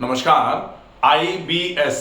नमस्कार। आईबीएस,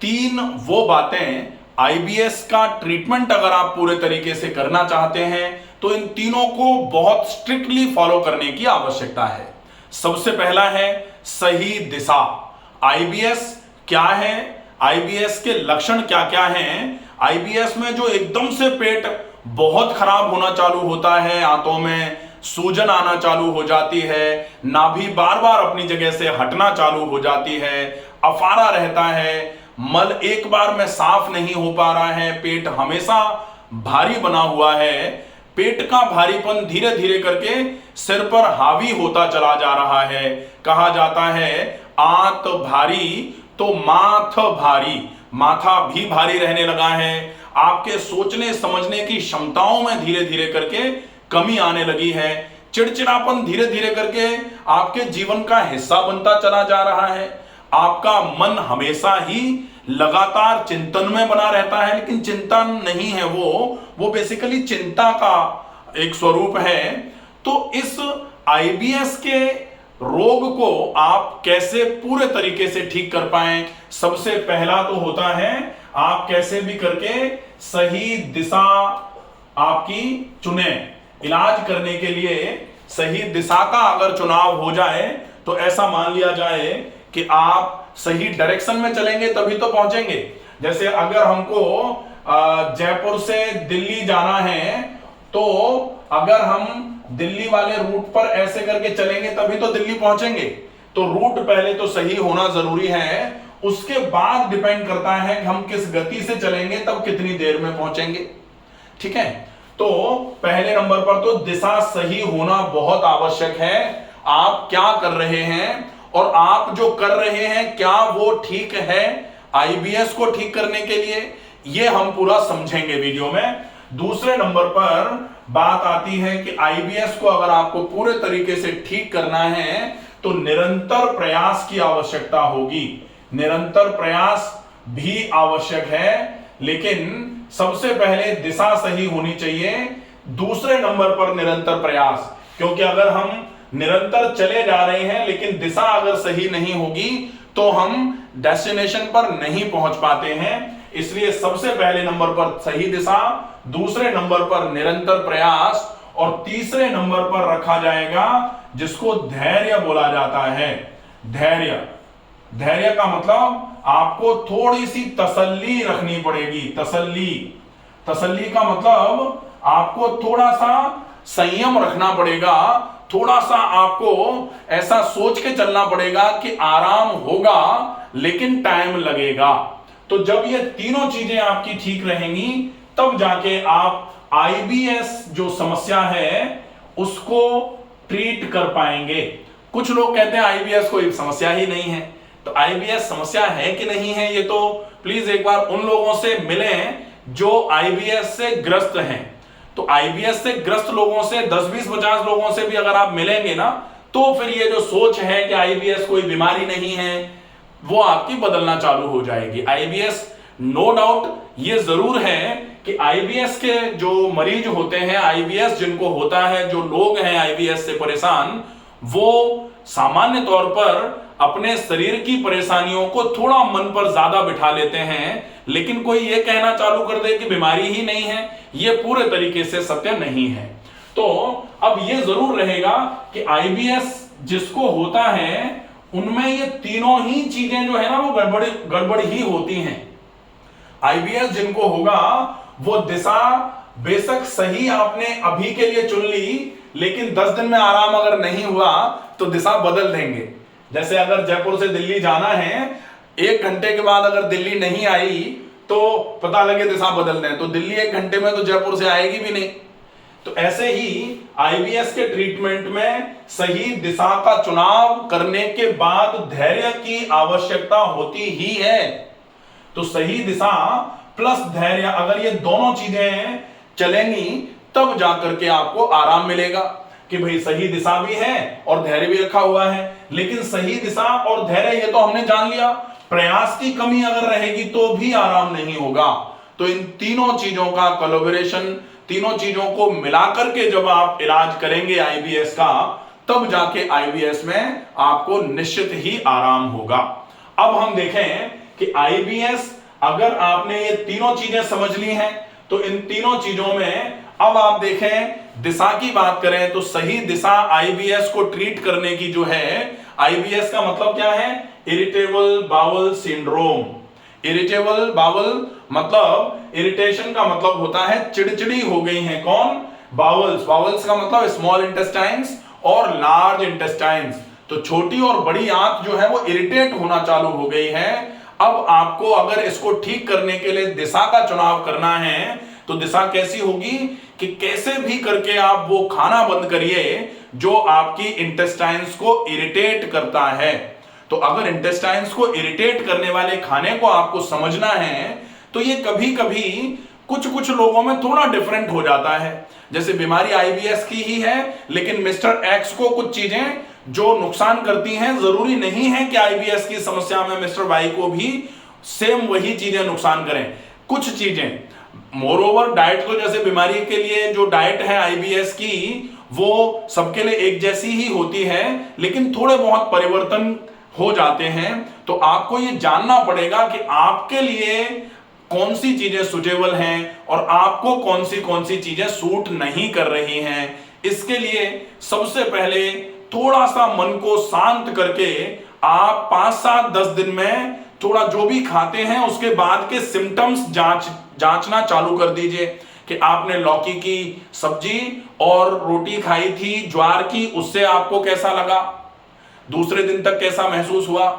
तीन वो बातें आईबीएस का ट्रीटमेंट अगर आप पूरे तरीके से करना चाहते हैं तो इन तीनों को बहुत स्ट्रिक्टली फॉलो करने की आवश्यकता है। सबसे पहला है सही दिशा। आईबीएस क्या है, आईबीएस के लक्षण क्या क्या हैं। आईबीएस में जो एकदम से पेट बहुत खराब होना चालू होता है, आंतों में सूजन आना चालू हो जाती है, नाभि बार बार अपनी जगह से हटना चालू हो जाती है, अफारा रहता है, मल एक बार में साफ नहीं हो पा रहा है, पेट हमेशा भारी बना हुआ है, पेट का भारीपन धीरे धीरे करके सिर पर हावी होता चला जा रहा है। कहा जाता है आंत भारी तो माथ भारी, माथा भी भारी रहने लगा है। आपके सोचने समझने की क्षमताओं में धीरे धीरे करके कमी आने लगी है। चिड़चिड़ापन धीरे धीरे करके आपके जीवन का हिस्सा बनता चला जा रहा है। आपका मन हमेशा ही लगातार चिंतन में बना रहता है, लेकिन चिंता नहीं है, वो बेसिकली चिंता का एक स्वरूप है। तो इस आईबीएस के रोग को आप कैसे पूरे तरीके से ठीक कर पाएं, सबसे पहला तो होता है आप कैसे भी करके सही दिशा आपकी चुने। इलाज करने के लिए सही दिशा का अगर चुनाव हो जाए तो ऐसा मान लिया जाए कि आप सही डायरेक्शन में चलेंगे तभी तो पहुंचेंगे। जैसे अगर हमको जयपुर से दिल्ली जाना है तो अगर हम दिल्ली वाले रूट पर ऐसे करके चलेंगे तभी तो दिल्ली पहुंचेंगे। तो रूट पहले तो सही होना जरूरी है, उसके बाद डिपेंड करता है कि हम किस गति से चलेंगे तब कितनी देर में पहुंचेंगे। ठीक है, तो पहले नंबर पर तो दिशा सही होना बहुत आवश्यक है। आप क्या कर रहे हैं और आप जो कर रहे हैं क्या वो ठीक है आईबीएस को ठीक करने के लिए, ये हम पूरा समझेंगे वीडियो में। दूसरे नंबर पर बात आती है कि आईबीएस को अगर आपको पूरे तरीके से ठीक करना है तो निरंतर प्रयास की आवश्यकता होगी। निरंतर प्रयास भी आवश्यक है, लेकिन सबसे पहले दिशा सही होनी चाहिए, दूसरे नंबर पर निरंतर प्रयास। क्योंकि अगर हम निरंतर चले जा रहे हैं लेकिन दिशा अगर सही नहीं होगी तो हम डेस्टिनेशन पर नहीं पहुंच पाते हैं। इसलिए सबसे पहले नंबर पर सही दिशा, दूसरे नंबर पर निरंतर प्रयास और तीसरे नंबर पर रखा जाएगा जिसको धैर्य बोला जाता है। धैर्य, धैर्य का मतलब आपको थोड़ी सी तसल्ली रखनी पड़ेगी। तसल्ली, तसल्ली का मतलब आपको थोड़ा सा संयम रखना पड़ेगा, थोड़ा सा आपको ऐसा सोच के चलना पड़ेगा कि आराम होगा लेकिन टाइम लगेगा। तो जब ये तीनों चीजें आपकी ठीक रहेंगी तब जाके आप आईबीएस जो समस्या है उसको ट्रीट कर पाएंगे। कुछ लोग कहते हैं आईबीएस कोई समस्या ही नहीं है, तो आईबीएस समस्या है कि नहीं है ये तो प्लीज एक बार उन लोगों से मिलें जो आईबीएस से ग्रस्त हैं। तो आईबीएस से ग्रस्त लोगों से 10, 20, 50 लोगों से भी अगर आप मिलेंगे ना तो फिर ये जो सोच है कि आईबीएस कोई बीमारी नहीं है वो आपकी बदलना चालू हो जाएगी। आईबीएस नो डाउट ये जरूर है कि आईबीएस के जो मरीज होते हैं, आईबीएस जिनको होता है, जो लोग हैं आईबीएस से परेशान, वो सामान्य तौर पर अपने शरीर की परेशानियों को थोड़ा मन पर ज्यादा बिठा लेते हैं, लेकिन कोई ये कहना चालू कर दे कि बीमारी ही नहीं है, ये पूरे तरीके से सत्य नहीं है। तो अब ये जरूर रहेगा कि आईबीएस जिसको होता है उनमें ये तीनों ही चीजें जो है ना वो गड़बड़ ही होती हैं। आईबीएस जिनको होगा वो दिशा बेशक सही आपने अभी के लिए चुन ली, लेकिन 10 दिन में आराम अगर नहीं हुआ तो दिशा बदल देंगे। जैसे अगर जयपुर से दिल्ली जाना है, 1 घंटे के बाद अगर दिल्ली नहीं आई तो पता लगे दिशा बदल दें तो दिल्ली 1 घंटे में तो जयपुर से आएगी भी नहीं। तो ऐसे ही आईबीएस के ट्रीटमेंट में सही दिशा का चुनाव करने के बाद धैर्य की आवश्यकता होती ही है। तो सही दिशा प्लस धैर्य, अगर ये दोनों चीजें चलेंगी तब जाकर के आपको आराम मिलेगा कि भाई सही दिशा भी है और धैर्य भी रखा हुआ है। लेकिन सही दिशा और धैर्य ये तो हमने जान लिया, प्रयास की कमी अगर रहेगी तो भी आराम नहीं होगा। तो इन तीनों चीजों का कोलैबोरेशन, तीनों चीजों को मिलाकर के जब आप इलाज करेंगे आईबीएस का, तब जाके आईबीएस में आपको निश्चित ही आराम होगा। अब हम देखें कि आईबीएस, अगर आपने ये तीनों चीजें समझ ली हैं तो इन तीनों चीजों में अब आप देखें दिशा की बात करें तो सही दिशा आईबीएस को ट्रीट करने की जो है, आईबीएस का मतलब क्या है, irritable bowel syndrome. Irritable bowel मतलब, इरिटेशन का मतलब होता है चिड़चिड़ी हो गई है कौन, बाउल्स। बाउल्स का मतलब स्मॉल इंटेस्टाइन्स और लार्ज इंटेस्टाइन्स। तो छोटी और बड़ी आंत जो है वो इरिटेट होना चालू हो गई है। अब आपको अगर इसको ठीक करने के लिए दिशा का चुनाव करना है तो दिशा कैसी होगी कि कैसे भी करके आप वो खाना बंद करिए जो आपकी इंटेस्टाइन्स को इरिटेट करता है। तो अगर इंटेस्टाइन्स को इरिटेट करने वाले खाने को आपको समझना है तो ये कभी कभी कुछ लोगों में थोड़ा डिफरेंट हो जाता है। जैसे बीमारी आईबीएस की ही है लेकिन मिस्टर एक्स को कुछ चीजें जो नुकसान करती हैं, जरूरी नहीं है कि आईबीएस की समस्या में मिस्टर वाई को भी सेम वही चीजें नुकसान करें। कुछ चीजें, मोरओवर डाइट तो जैसे बीमारी के लिए जो डाइट है आईबीएस की वो सबके लिए एक जैसी ही होती है, लेकिन थोड़े बहुत परिवर्तन हो जाते हैं। तो आपको ये जानना पड़ेगा कि आपके लिए कौन सी चीजें सुटेबल हैं और आपको कौन सी चीजें सूट नहीं कर रही हैं। इसके लिए सबसे पहले थोड़ा सा मन को शांत करके आप 5, 7, 10 दिन में थोड़ा जो भी खाते हैं उसके बाद के सिम्टम्स जांचना चालू कर दीजिए कि आपने लौकी की सब्जी और रोटी खाई थी ज्वार की, उससे आपको कैसा लगा, दूसरे दिन तक कैसा महसूस हुआ।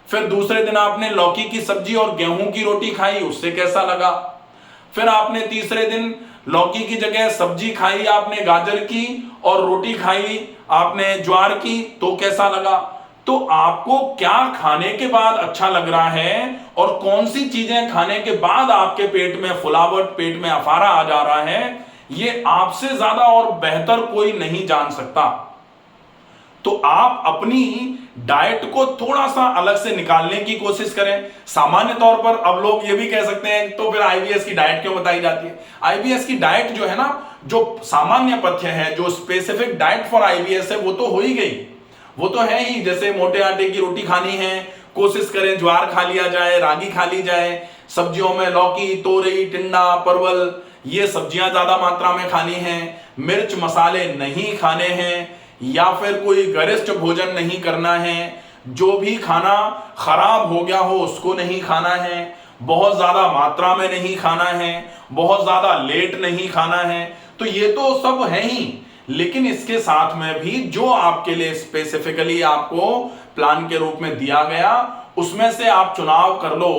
फिर दूसरे दिन आपने लौकी की सब्जी और गेहूं की रोटी खाई, उससे कैसा लगा। फिर आपने तीसरे दिन लौकी की जगह सब्जी खाई आपने गाजर की और रोटी खाई आपने ज्वार की, तो कैसा लगा। तो आपको क्या खाने के बाद अच्छा लग रहा है और कौन सी चीजें खाने के बाद आपके पेट में फुलावट, पेट में अफारा आ जा रहा है, ये आपसे ज्यादा और बेहतर कोई नहीं जान सकता। तो आप अपनी डाइट को थोड़ा सा अलग से निकालने की कोशिश करें। सामान्य तौर पर अब लोग ये भी कह सकते हैं तो फिर आईबीएस की डाइट क्यों बताई जाती है। आईबीएस की डाइट जो है ना, जो सामान्य पथ्य है, जो स्पेसिफिक डाइट फॉर आईबीएस है, वो तो हो ही गई, वो तो है ही। जैसे मोटे आटे की रोटी खानी है, कोशिश करें ज्वार खा लिया जाए, रागी खा ली जाए, सब्जियों में लौकी, तोरई, टिंडा, परवल, ये सब्जियां ज्यादा मात्रा में खानी है, मिर्च मसाले नहीं खाने हैं, या फिर कोई गरिष्ठ भोजन नहीं करना है, जो भी खाना खराब हो गया हो उसको नहीं खाना है, बहुत ज्यादा मात्रा में नहीं खाना है, बहुत ज्यादा लेट नहीं खाना है। तो ये तो सब है ही, लेकिन इसके साथ में भी जो आपके लिए स्पेसिफिकली आपको प्लान के रूप में दिया गया उसमें से आप चुनाव कर लो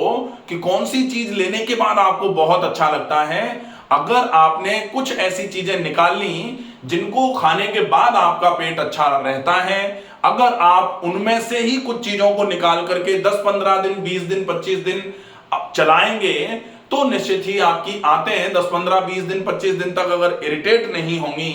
कि कौन सी चीज लेने के बाद आपको बहुत अच्छा लगता है। अगर आपने कुछ ऐसी चीजें निकाल ली जिनको खाने के बाद आपका पेट अच्छा रहता है, अगर आप उनमें से ही कुछ चीजों को निकाल करके 10, 15 दिन, 20 दिन, 25 दिन चलाएंगे तो निश्चित ही आपकी आंतें 10, 15, 20 दिन, 25 दिन तक अगर इरिटेट नहीं होंगी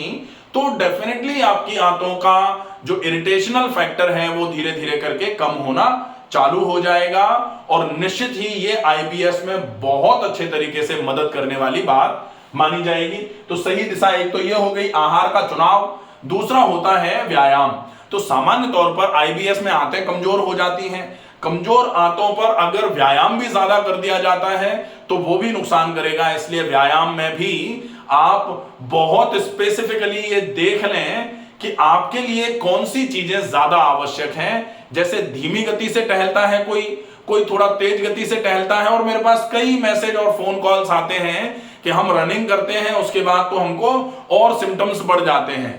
तो डेफिनेटली आपकी आंतों का जो इरिटेशनल फैक्टर है वो धीरे धीरे करके कम होना चालू हो जाएगा और निश्चित ही ये आईबीएस में बहुत अच्छे तरीके से मदद करने वाली बात मानी जाएगी। तो सही दिशा एक तो ये हो गई आहार का चुनाव, दूसरा होता है व्यायाम। तो सामान्य तौर पर आईबीएस में आंतें कमजोर हो जाती हैं, कमजोर आंतों पर अगर व्यायाम भी ज्यादा कर दिया जाता है तो वो भी नुकसान करेगा। इसलिए व्यायाम में भी आप बहुत स्पेसिफिकली ये देख लें कि आपके लिए कौन सी चीजें ज्यादा आवश्यक हैं। जैसे धीमी गति से टहलता है कोई थोड़ा तेज गति से टहलता है, और मेरे पास कई मैसेज और फोन कॉल्स आते हैं कि हम रनिंग करते हैं उसके बाद तो हमको और सिम्टम्स बढ़ जाते हैं।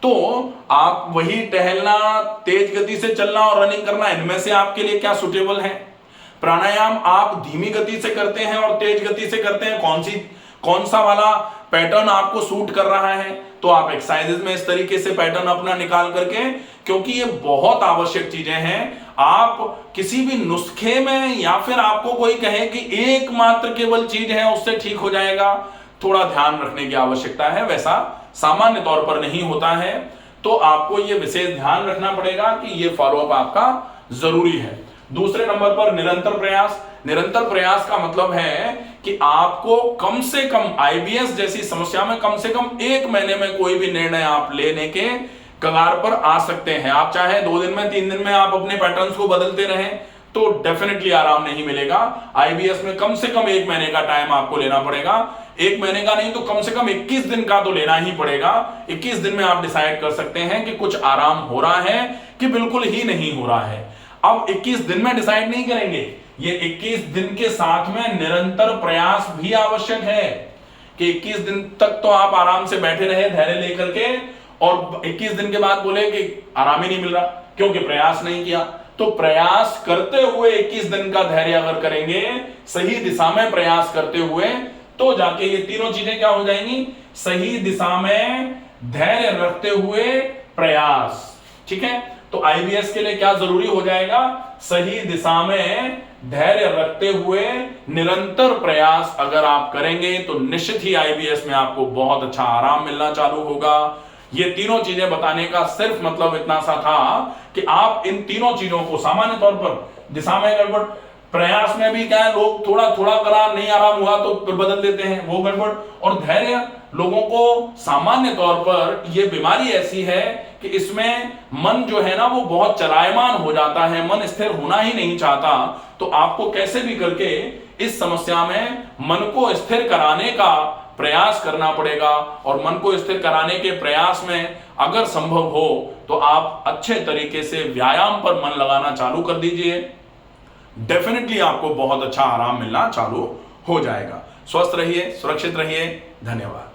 तो आप वही टहलना, तेज गति से चलना और रनिंग करना, इनमें से आपके लिए क्या सुटेबल है। प्राणायाम आप धीमी गति से करते हैं और तेज गति से करते हैं, कौन सा वाला पैटर्न आपको सूट कर रहा है। तो आप एक्सरसाइजेज में इस तरीके से पैटर्न अपना निकाल करके, क्योंकि ये बहुत आवश्यक चीजें हैं। आप किसी भी नुस्खे में या फिर आपको कोई कहे कि एकमात्र केवल चीज है उससे ठीक हो जाएगा, थोड़ा ध्यान रखने की आवश्यकता है। वैसा सामान्य तौर पर नहीं होता है, तो आपको ये विशेष ध्यान रखना पड़ेगा कि ये फॉलोअप आपका जरूरी है। दूसरे नंबर पर निरंतर प्रयास। निरंतर प्रयास का मतलब है कि आपको कम से कम आईबीएस जैसी समस्या में कम से कम 1 महीने में कोई भी निर्णय आप लेने के कगार पर आ सकते हैं। आप चाहे 2 दिन में 3 दिन में आप अपने पैटर्न्स को बदलते रहें तो डेफिनेटली आराम नहीं मिलेगा। आईबीएस में कम से कम 1 महीने का टाइम आपको लेना पड़ेगा। 1 महीने का नहीं तो कम से कम 21 दिन का तो लेना ही पड़ेगा। 21 दिन में आप डिसाइड कर सकते हैं कि कुछ आराम हो रहा है कि बिल्कुल ही नहीं हो रहा है। अब 21 दिन में डिसाइड नहीं करेंगे, ये 21 दिन के साथ में निरंतर प्रयास भी आवश्यक है कि 21 दिन तक तो आप आराम से बैठे रहे धैर्य लेकर के, और 21 दिन के बाद बोले कि आराम ही नहीं मिल रहा क्योंकि प्रयास नहीं किया। तो प्रयास करते हुए 21 दिन का धैर्य अगर करेंगे, सही दिशा में प्रयास करते हुए, तो जाके ये तीनों चीजें क्या हो जाएंगी, सही दिशा में धैर्य रखते हुए प्रयास। ठीक है, तो आईबीएस के लिए क्या जरूरी हो जाएगा, सही दिशा में धैर्य रखते हुए निरंतर प्रयास अगर आप करेंगे तो निश्चित ही आईबीएस में आपको बहुत अच्छा आराम मिलना चालू होगा। ये तीनों चीजें बताने का सिर्फ मतलब इतना सा था कि आप इन तीनों चीजों को सामान्य तौर पर दिशा में गड़बड़, प्रयास में भी क्या है, लोग थोड़ा थोड़ा करा, नहीं आराम हुआ तो फिर बदल देते हैं, वो गड़बड़, और धैर्य लोगों को सामान्य तौर पर यह बीमारी ऐसी है कि इसमें मन जो है ना वो बहुत चलायमान हो जाता है, मन स्थिर होना ही नहीं चाहता। तो आपको कैसे भी करके इस समस्या में मन को स्थिर कराने का प्रयास करना पड़ेगा, और मन को स्थिर कराने के प्रयास में अगर संभव हो तो आप अच्छे तरीके से व्यायाम पर मन लगाना चालू कर दीजिए। डेफिनेटली आपको बहुत अच्छा आराम मिलना चालू हो जाएगा। स्वस्थ रहिए, सुरक्षित रहिए। धन्यवाद।